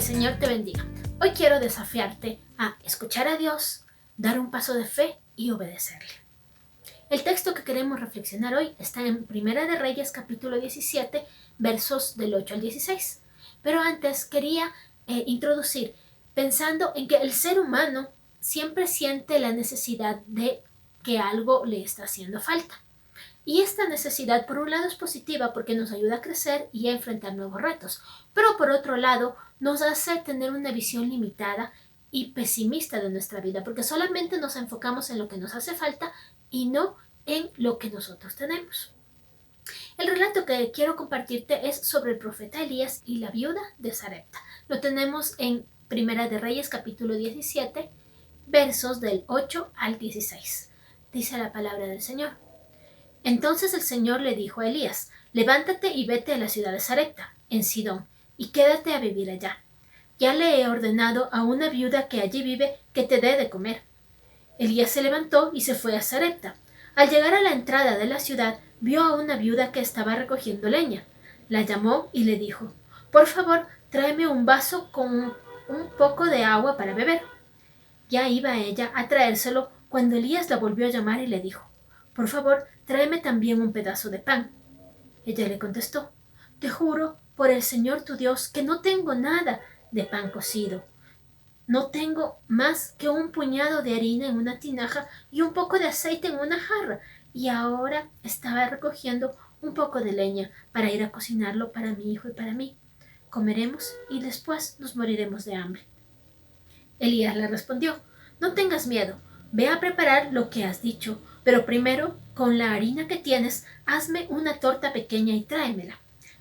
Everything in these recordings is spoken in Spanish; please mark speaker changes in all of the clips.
Speaker 1: Señor te bendiga. Hoy quiero desafiarte a escuchar a Dios, dar un paso de fe y obedecerle. El texto que queremos reflexionar hoy está en Primera de Reyes, capítulo 17, versos del 8 al 16. Pero antes quería introducir pensando en que el ser humano siempre siente la necesidad de que algo le está haciendo falta. Y esta necesidad, por un lado, es positiva porque nos ayuda a crecer y a enfrentar nuevos retos, pero por otro lado, nos hace tener una visión limitada y pesimista de nuestra vida, porque solamente nos enfocamos en lo que nos hace falta y no en lo que nosotros tenemos. El relato que quiero compartirte es sobre el profeta Elías y la viuda de Sarepta. Lo tenemos en Primera de Reyes, capítulo 17, versos del 8 al 16. Dice la palabra del Señor. Entonces el Señor le dijo a Elías: levántate y vete a la ciudad de Sarepta, en Sidón, y quédate a vivir allá. Ya le he ordenado a una viuda que allí vive que te dé de comer. Elías se levantó y se fue a Sarepta. Al llegar a la entrada de la ciudad, vio a una viuda que estaba recogiendo leña. La llamó y le dijo: por favor, tráeme un vaso con un poco de agua para beber. Ya iba ella a traérselo cuando Elías la volvió a llamar y le dijo: por favor, tráeme también un pedazo de pan. Ella le contestó: te juro por el Señor tu Dios que no tengo nada de pan cocido. No tengo más que un puñado de harina en una tinaja y un poco de aceite en una jarra, y ahora estaba recogiendo un poco de leña para ir a cocinarlo para mi hijo y para mí. Comeremos y después nos moriremos de hambre. Elías le respondió: no tengas miedo, ve a preparar lo que has dicho, pero primero, con la harina que tienes, hazme una torta pequeña y tráemela,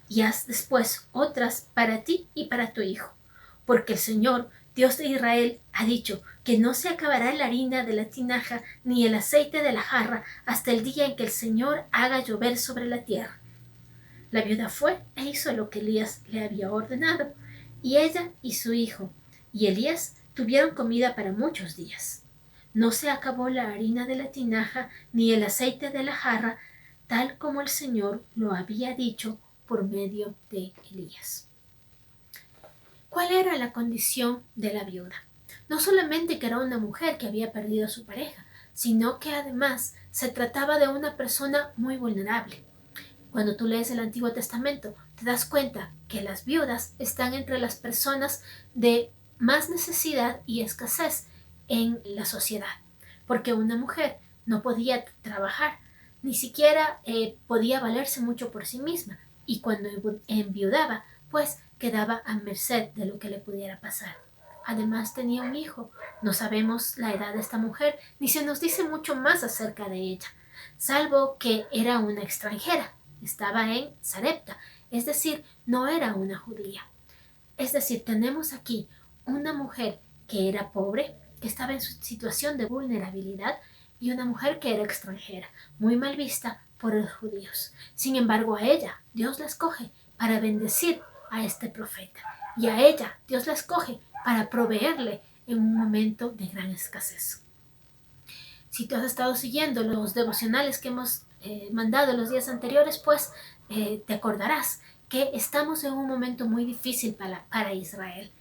Speaker 1: y haz después otras para ti y para tu hijo, porque el Señor, Dios de Israel, ha dicho que no se acabará la harina de la tinaja ni el aceite de la jarra hasta el día en que el Señor haga llover sobre la tierra. La viuda fue e hizo lo que Elías le había ordenado, y ella y su hijo y Elías tuvieron comida para muchos días. No se acabó la harina de la tinaja ni el aceite de la jarra, tal como el Señor lo había dicho por medio de Elías. ¿Cuál era la condición de la viuda? No solamente que era una mujer que había perdido a su pareja, sino que además se trataba de una persona muy vulnerable. Cuando tú lees el Antiguo Testamento, te das cuenta que las viudas están entre las personas de más necesidad y escasez en la sociedad, porque una mujer no podía trabajar, ni siquiera podía valerse mucho por sí misma, y cuando enviudaba, pues quedaba a merced de lo que le pudiera pasar. Además tenía un hijo. No sabemos la edad de esta mujer, ni se nos dice mucho más acerca de ella, salvo que era una extranjera. Estaba en Sarepta, es decir, no era una judía. Es decir, tenemos aquí una mujer que era pobre, que estaba en su situación de vulnerabilidad, y una mujer que era extranjera, muy mal vista por los judíos. Sin embargo, a ella Dios la escoge para bendecir a este profeta, y a ella Dios la escoge para proveerle en un momento de gran escasez. Si tú has estado siguiendo los devocionales que hemos mandado los días anteriores, pues te acordarás que estamos en un momento muy difícil para Israel,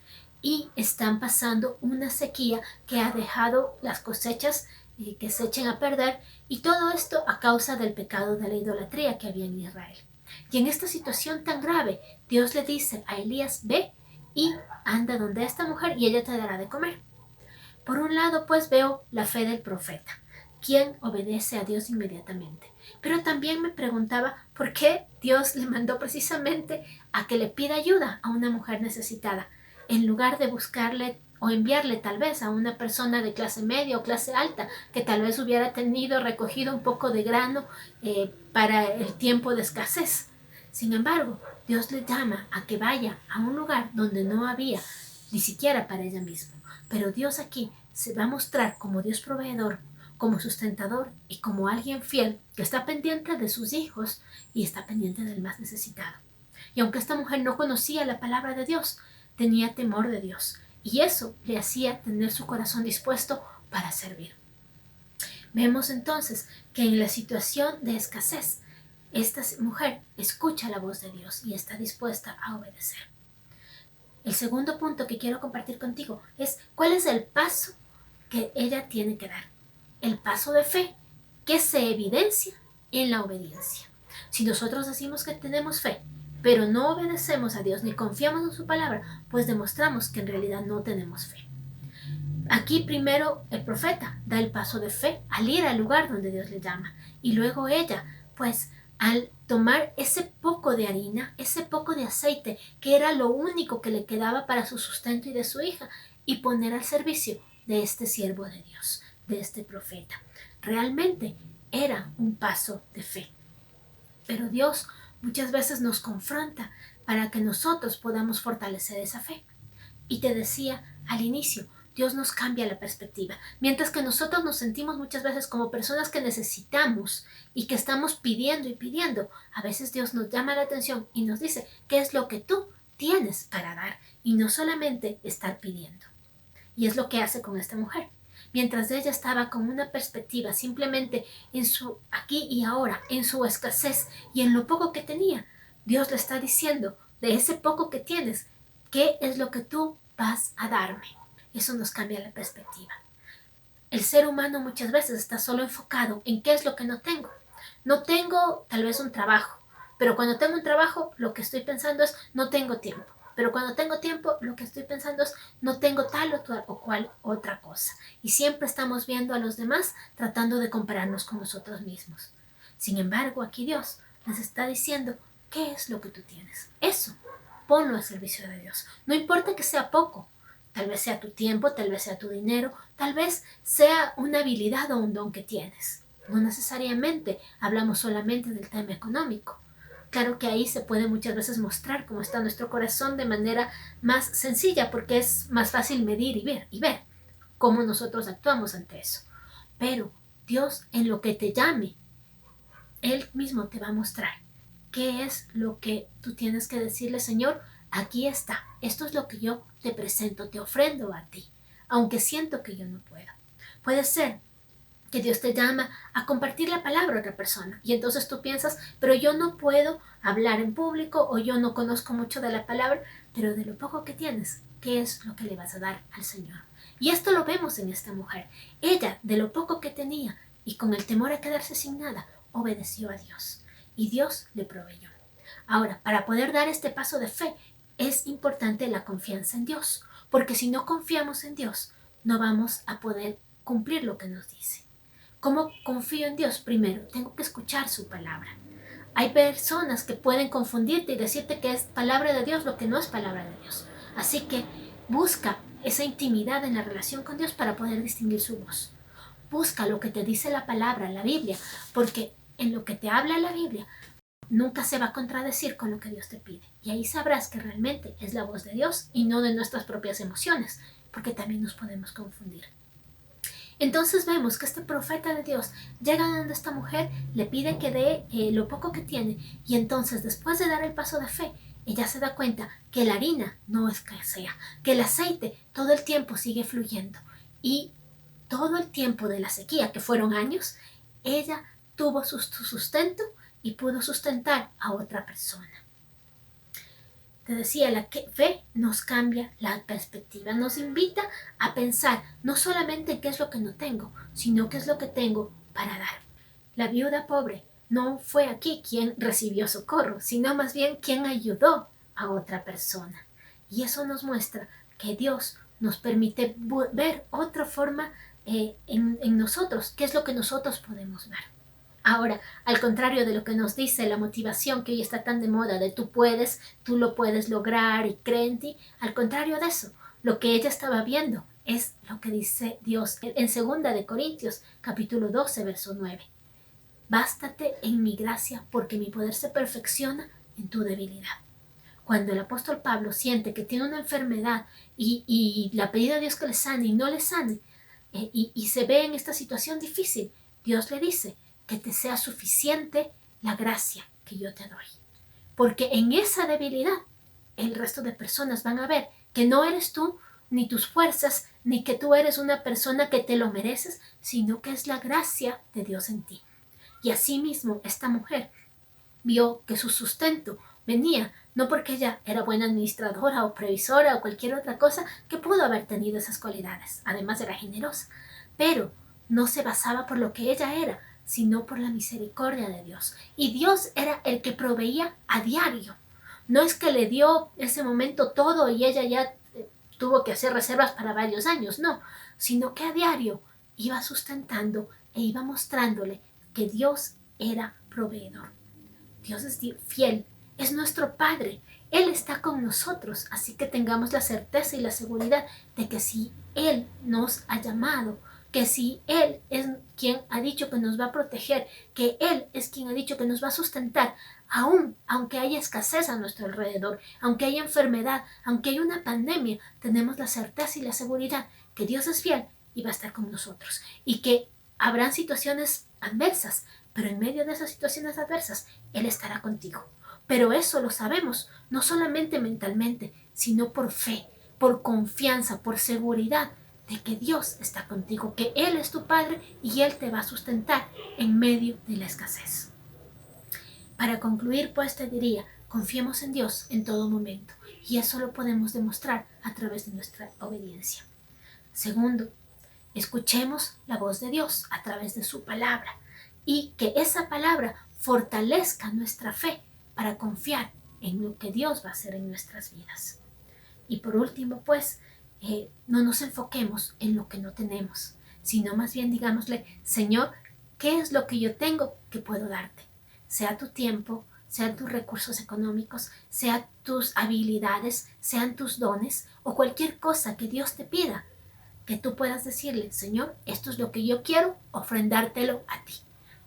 Speaker 1: y están pasando una sequía que ha dejado las cosechas que se echen a perder, y todo esto a causa del pecado de la idolatría que había en Israel. Y en esta situación tan grave, Dios le dice a Elías: ve y anda donde esta mujer y ella te dará de comer. Por un lado, pues veo la fe del profeta, quien obedece a Dios inmediatamente. Pero también me preguntaba por qué Dios le mandó precisamente a que le pida ayuda a una mujer necesitada, en lugar de buscarle o enviarle tal vez a una persona de clase media o clase alta, que tal vez hubiera recogido un poco de grano para el tiempo de escasez. Sin embargo, Dios le llama a que vaya a un lugar donde no había ni siquiera para ella misma. Pero Dios aquí se va a mostrar como Dios proveedor, como sustentador y como alguien fiel que está pendiente de sus hijos y está pendiente del más necesitado. Y aunque esta mujer no conocía la palabra de Dios, tenía temor de Dios, y eso le hacía tener su corazón dispuesto para servir. Vemos entonces que en la situación de escasez, esta mujer escucha la voz de Dios y está dispuesta a obedecer. El segundo punto que quiero compartir contigo es cuál es el paso que ella tiene que dar. El paso de fe que se evidencia en la obediencia. Si nosotros decimos que tenemos fe, pero no obedecemos a Dios ni confiamos en su palabra, pues demostramos que en realidad no tenemos fe. Aquí primero el profeta da el paso de fe al ir al lugar donde Dios le llama. Y luego ella, pues al tomar ese poco de harina, ese poco de aceite, que era lo único que le quedaba para su sustento y de su hija, y poner al servicio de este siervo de Dios, de este profeta. Realmente era un paso de fe. Pero Dios muchas veces nos confronta para que nosotros podamos fortalecer esa fe. Y te decía al inicio, Dios nos cambia la perspectiva. Mientras que nosotros nos sentimos muchas veces como personas que necesitamos y que estamos pidiendo y pidiendo, a veces Dios nos llama la atención y nos dice qué es lo que tú tienes para dar y no solamente estar pidiendo. Y es lo que hace con esta mujer. Mientras ella estaba con una perspectiva simplemente en su aquí y ahora, en su escasez y en lo poco que tenía, Dios le está diciendo, de ese poco que tienes, ¿qué es lo que tú vas a darme? Eso nos cambia la perspectiva. El ser humano muchas veces está solo enfocado en qué es lo que no tengo. No tengo tal vez un trabajo, pero cuando tengo un trabajo lo que estoy pensando es no tengo tiempo. Pero cuando tengo tiempo lo que estoy pensando es no tengo tal o cual otra cosa. Y siempre estamos viendo a los demás tratando de compararnos con nosotros mismos. Sin embargo, aquí Dios nos está diciendo ¿qué es lo que tú tienes? Eso, ponlo al servicio de Dios. No importa que sea poco. Tal vez sea tu tiempo, tal vez sea tu dinero, tal vez sea una habilidad o un don que tienes. No necesariamente hablamos solamente del tema económico. Claro que ahí se puede muchas veces mostrar cómo está nuestro corazón de manera más sencilla, porque es más fácil medir y ver cómo nosotros actuamos ante eso. Pero Dios, en lo que te llame, Él mismo te va a mostrar qué es lo que tú tienes que decirle, Señor, aquí está, esto es lo que yo te presento, te ofrendo a ti, aunque siento que yo no puedo. Puede ser que Dios te llama a compartir la palabra a otra persona y entonces tú piensas, pero yo no puedo hablar en público o yo no conozco mucho de la palabra, pero de lo poco que tienes, ¿qué es lo que le vas a dar al Señor? Y esto lo vemos en esta mujer. Ella, de lo poco que tenía y con el temor a quedarse sin nada, obedeció a Dios y Dios le proveyó. Ahora, para poder dar este paso de fe, es importante la confianza en Dios, porque si no confiamos en Dios, no vamos a poder cumplir lo que nos dice. ¿Cómo confío en Dios? Primero, tengo que escuchar su palabra. Hay personas que pueden confundirte y decirte que es palabra de Dios lo que no es palabra de Dios. Así que busca esa intimidad en la relación con Dios para poder distinguir su voz. Busca lo que te dice la palabra, la Biblia, porque en lo que te habla la Biblia nunca se va a contradecir con lo que Dios te pide. Y ahí sabrás que realmente es la voz de Dios y no de nuestras propias emociones, porque también nos podemos confundir. Entonces vemos que este profeta de Dios llega donde esta mujer, le pide que dé lo poco que tiene y entonces después de dar el paso de fe, ella se da cuenta que la harina no escasea, que el aceite todo el tiempo sigue fluyendo y todo el tiempo de la sequía, que fueron años, ella tuvo su sustento y pudo sustentar a otra persona. Te decía, la fe nos cambia la perspectiva, nos invita a pensar no solamente en qué es lo que no tengo, sino qué es lo que tengo para dar. La viuda pobre no fue aquí quien recibió socorro, sino más bien quien ayudó a otra persona. Y eso nos muestra que Dios nos permite ver otra forma en nosotros, qué es lo que nosotros podemos dar. Ahora, al contrario de lo que nos dice la motivación que hoy está tan de moda de tú puedes, tú lo puedes lograr y cree en ti, al contrario de eso, lo que ella estaba viendo es lo que dice Dios en 2 Corintios capítulo 12 verso 9. Bástate en mi gracia porque mi poder se perfecciona en tu debilidad. Cuando el apóstol Pablo siente que tiene una enfermedad y le ha pedido a Dios que le sane y no le sane, y se ve en esta situación difícil, Dios le dice que te sea suficiente la gracia que yo te doy. Porque en esa debilidad el resto de personas van a ver que no eres tú, ni tus fuerzas, ni que tú eres una persona que te lo mereces, sino que es la gracia de Dios en ti. Y asimismo esta mujer vio que su sustento venía no porque ella era buena administradora o previsora o cualquier otra cosa que pudo haber tenido esas cualidades. Además era generosa, pero no se basaba por lo que ella era, sino por la misericordia de Dios. Y Dios era el que proveía a diario. No es que le dio ese momento todo y ella ya tuvo que hacer reservas para varios años, no, sino que a diario iba sustentando e iba mostrándole que Dios era proveedor. Dios es fiel, es nuestro Padre, Él está con nosotros, así que tengamos la certeza y la seguridad de que si Él nos ha llamado, que si Él es quien ha dicho que nos va a proteger, que Él es quien ha dicho que nos va a sustentar, aunque haya escasez a nuestro alrededor, aunque haya enfermedad, aunque haya una pandemia, tenemos la certeza y la seguridad que Dios es fiel y va a estar con nosotros y que habrán situaciones adversas, pero en medio de esas situaciones adversas, Él estará contigo. Pero eso lo sabemos, no solamente mentalmente, sino por fe, por confianza, por seguridad de que Dios está contigo, que Él es tu Padre y Él te va a sustentar en medio de la escasez. Para concluir, pues te diría, confiemos en Dios en todo momento y eso lo podemos demostrar a través de nuestra obediencia. Segundo, escuchemos la voz de Dios a través de su palabra y que esa palabra fortalezca nuestra fe para confiar en lo que Dios va a hacer en nuestras vidas. Y por último, pues, no nos enfoquemos en lo que no tenemos, sino más bien digámosle, Señor, ¿qué es lo que yo tengo que puedo darte? Sea tu tiempo, sean tus recursos económicos, sean tus habilidades, sean tus dones o cualquier cosa que Dios te pida, que tú puedas decirle, Señor, esto es lo que yo quiero ofrendártelo a ti.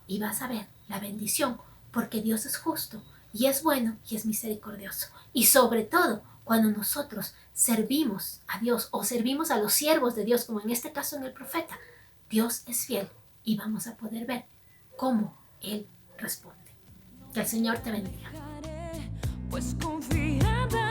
Speaker 1: Y vas a ver la bendición, porque Dios es justo y es bueno y es misericordioso. Y sobre todo, cuando nosotros servimos a Dios o servimos a los siervos de Dios, como en este caso en el profeta, Dios es fiel y vamos a poder ver cómo Él responde. Que el Señor te bendiga.
Speaker 2: Pues confiada